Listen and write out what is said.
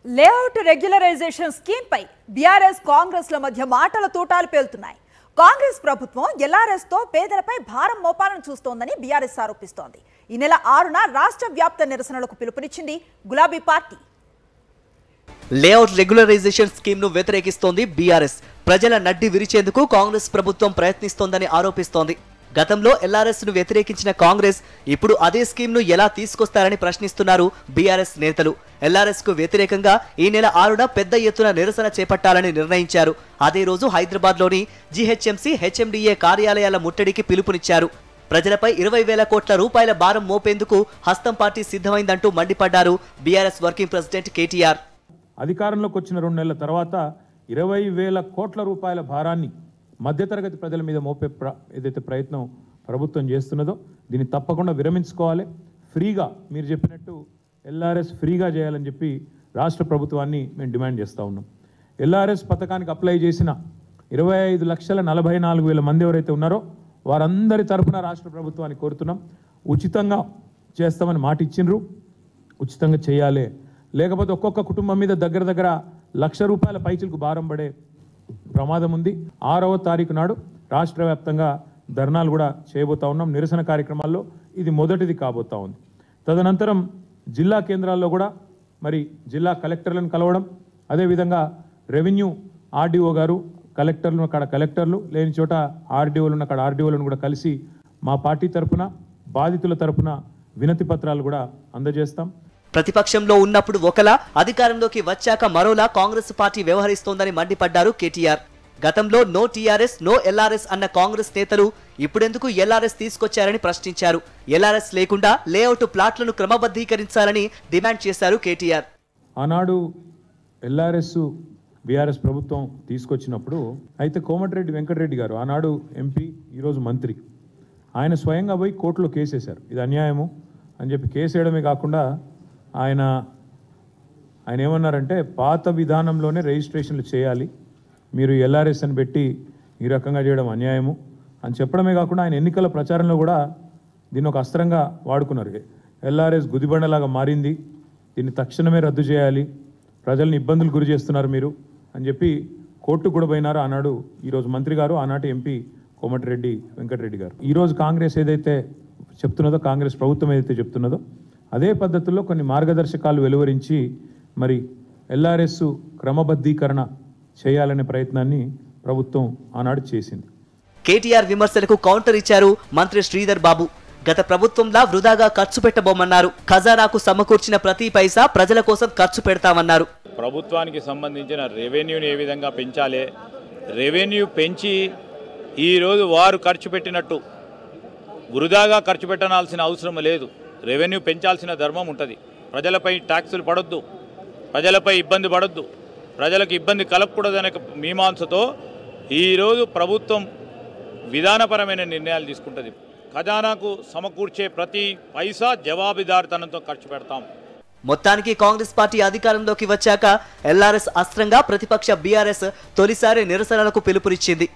Layout regularisation scheme పై BRS Congress ల మధ్య మాటల తూటాలు పేలుతున్నాయి. కాంగ్రెస్ ప్రభుత్వం ఎల్ఆర్ఎస్ తో పేదలపై భారం మోపాలను చూస్తోందని బీఆర్ఎస్ ఆరోపిస్తోంది. ఈ నెల 6న రాష్ట్ర వ్యాప్త నిరసనలకు పిలుపునిచ్చింది గులాబీ పార్టీ. లేఅవుట్ రెగ్యులరైజేషన్ స్కీమ్ ను వ్యతిరేకిస్తోంది బీఆర్ఎస్. ప్రజల నడ్డి విరిచేందుకు కాంగ్రెస్ ప్రభుత్వం ప్రయత్నిస్తోందని ఆరోపిస్తోంది. గతంలో ఎల్ఆర్ఎస్ ను వ్యతిరేకించిన కాంగ్రెస్ ఇప్పుడు అదే స్కీమ్ ను ఎలా తీసుకొస్తారని ప్రశ్నిస్తున్నారు బీఆర్ఎస్ నేతలు. ఎల్ఆర్ఎస్ కు వ్యతిరేకంగా ఈ నెల 6న పెద్ద ఎత్తున నిరసన చేపట్టాలని నిర్ణయించారు. అదే రోజు హైదరాబాద్ లోని జీహెచ్ఎంసీ హెచ్ఎండిఏ కార్యాలయాల ముట్టడికి పిలుపునిచ్చారు. ప్రజలపై 20,000 కోట్ల రూపాయల భారం మోపేందుకు హస్తం పార్టీ సిద్ధమైందంటూ మండిపడ్డారు బీఆర్ఎస్ వర్కింగ్ ప్రెసిడెంట్ కేటీఆర్. అధికారంలోకి వచ్చిన 2 నెలల తర్వాత 20,000 కోట్ల రూపాయల భారాన్ని మధ్యతరగతి ప్రజల మీద మోపే ఏదైతే ప్రయత్నం ప్రభుత్వం చేస్తున్నదో దీన్ని తప్పకుండా విరమించుకోవాలి. ఫ్రీగా మీరు చెప్పినట్టు ఎల్ఆర్ఎస్ ఫ్రీగా చేయాలని చెప్పి రాష్ట్ర ప్రభుత్వాన్ని మేము డిమాండ్ చేస్తూ ఉన్నాం. ఎల్ఆర్ఎస్ పథకానికి అప్లై చేసిన 25,44,000 మంది ఎవరైతే ఉన్నారో వారందరి తరఫున రాష్ట్ర ప్రభుత్వాన్ని కోరుతున్నాం. ఉచితంగా చేస్తామని మాట ఇచ్చిండ్రు, ఉచితంగా చేయాలి. లేకపోతే ఒక్కొక్క కుటుంబం మీద దగ్గర ₹1,00,000 రూపాయల పైచిలకు భారం పడే ప్రమాదం ఉంది. 6వ తారీఖు నాడు రాష్ట్ర వ్యాప్తంగా ధర్నాలు కూడా చేయబోతా ఉన్నాం. నిరసన కార్యక్రమాల్లో ఇది మొదటిది కాబోతా ఉంది. తదనంతరం జిల్లా కేంద్రాల్లో కూడా మరి జిల్లా కలెక్టర్లను కలవడం, అదేవిధంగా రెవెన్యూ ఆర్డీఓ గారు కలెక్టర్లు అక్కడ కలెక్టర్లు లేని చోట ఆర్డీఓలు అక్కడ ఆర్డీఓలను కూడా కలిసి మా పార్టీ తరఫున బాధితుల తరఫున వినతి పత్రాలు కూడా అందజేస్తాం. ప్రతిపక్షంలో ఉన్నప్పుడు ఒకలా, అధికారంలోకి వచ్చాక మరోలా కాంగ్రెస్ పార్టీ వ్యవహరిస్తోందని మండిపడ్డారు కేటీఆర్. గతంలో నో టీఆర్ఎస్ నో ఎల్ఆర్ఎస్ అన్న కాంగ్రెస్ నేతలు ఇప్పుడెందుకు ఎల్ఆర్ఎస్ తీసుకొచ్చారని ప్రశ్నించారు. ఎల్ఆర్ఎస్ లేకుండా లేఅవుట్ ప్లాట్లను క్రమబద్ధీకరించాలని డిమాండ్ చేశారు కేటీఆర్. ఆనాడు ఎల్ఆర్ఎస్ బీఆర్ఎస్ ప్రభుత్వం తీసుకొచ్చినప్పుడు అయితే కోమటిరెడ్డి వెంకటరెడ్డి గారు ఆనాడు ఎంపీ, ఈరోజు మంత్రి, ఆయన స్వయంగా పోయి కోర్టులో కేసేశారు. ఇది అన్యాయము అని చెప్పి కేసేయడమే కాకుండా ఆయన ఏమన్నారంటే పాత విధానంలోనే రిజిస్ట్రేషన్లు చేయాలి, మీరు ఎల్ఆర్ఎస్ అని పెట్టి ఈ రకంగా చేయడం అన్యాయము అని చెప్పడమే కాకుండా ఆయన ఎన్నికల ప్రచారంలో కూడా దీన్ని ఒక అస్త్రంగా వాడుకున్నారు. ఎల్ఆర్ఎస్ గుదిబండలాగా మారింది, దీన్ని తక్షణమే రద్దు చేయాలి, ప్రజల్ని ఇబ్బందులు గురి చేస్తున్నారు మీరు అని చెప్పి కోర్టుకు కూడా పోయినారు ఆనాడు ఈరోజు మంత్రి గారు, ఆనాటి ఎంపీ కోమటిరెడ్డి వెంకటరెడ్డి గారు. ఈరోజు కాంగ్రెస్ ఏదైతే చెప్తున్నదో, కాంగ్రెస్ ప్రభుత్వం ఏదైతే చెప్తున్నదో అదే పద్ధతుల్లో కొన్ని మార్గదర్శకాలు వెలువరించి మరి ఎల్ఆర్ఎస్ క్రమబద్ధీకరణ చేయాలనే ప్రయత్నాన్ని ప్రభుత్వం ఆనాడు చేసింది. కేటీఆర్ విమర్శలకు కౌంటర్ ఇచ్చారు మంత్రి శ్రీధర్ బాబు. గత ప్రభుత్వంలా వృధాగా ఖర్చు పెట్టబోమన్నారు. ఖజానాకు సమకూర్చిన ప్రతి పైసా ప్రజల కోసం ఖర్చు పెడతామన్నారు. ప్రభుత్వానికి సంబంధించిన రెవెన్యూని ఏ విధంగా పెంచాలి, రెవెన్యూ పెంచి ఈరోజు వారు ఖర్చు పెట్టినట్టు వృధాగా ఖర్చు పెట్టాల్సిన అవసరం లేదు. రెవెన్యూ పెంచాల్సిన ధర్మం ఉంటుంది. ప్రజలపై ట్యాక్సులు పడొద్దు, ప్రజలపై ఇబ్బంది పడొద్దు, ప్రజలకు ఇబ్బంది కలగకూడదనే మీమాంసతో ఈరోజు ప్రభుత్వం విధానపరమైన నిర్ణయాలు తీసుకుంటుంది. ఖజానాకు సమకూర్చే ప్రతి పైసా జవాబుదారీతనంతో ఖర్చు పెడతాం. మొత్తానికి కాంగ్రెస్ పార్టీ అధికారంలోకి వచ్చాక ఎల్ఆర్ఎస్ అస్త్రంగా ప్రతిపక్ష బీఆర్ఎస్ తొలిసారి నిరసనలకు పిలుపునిచ్చింది.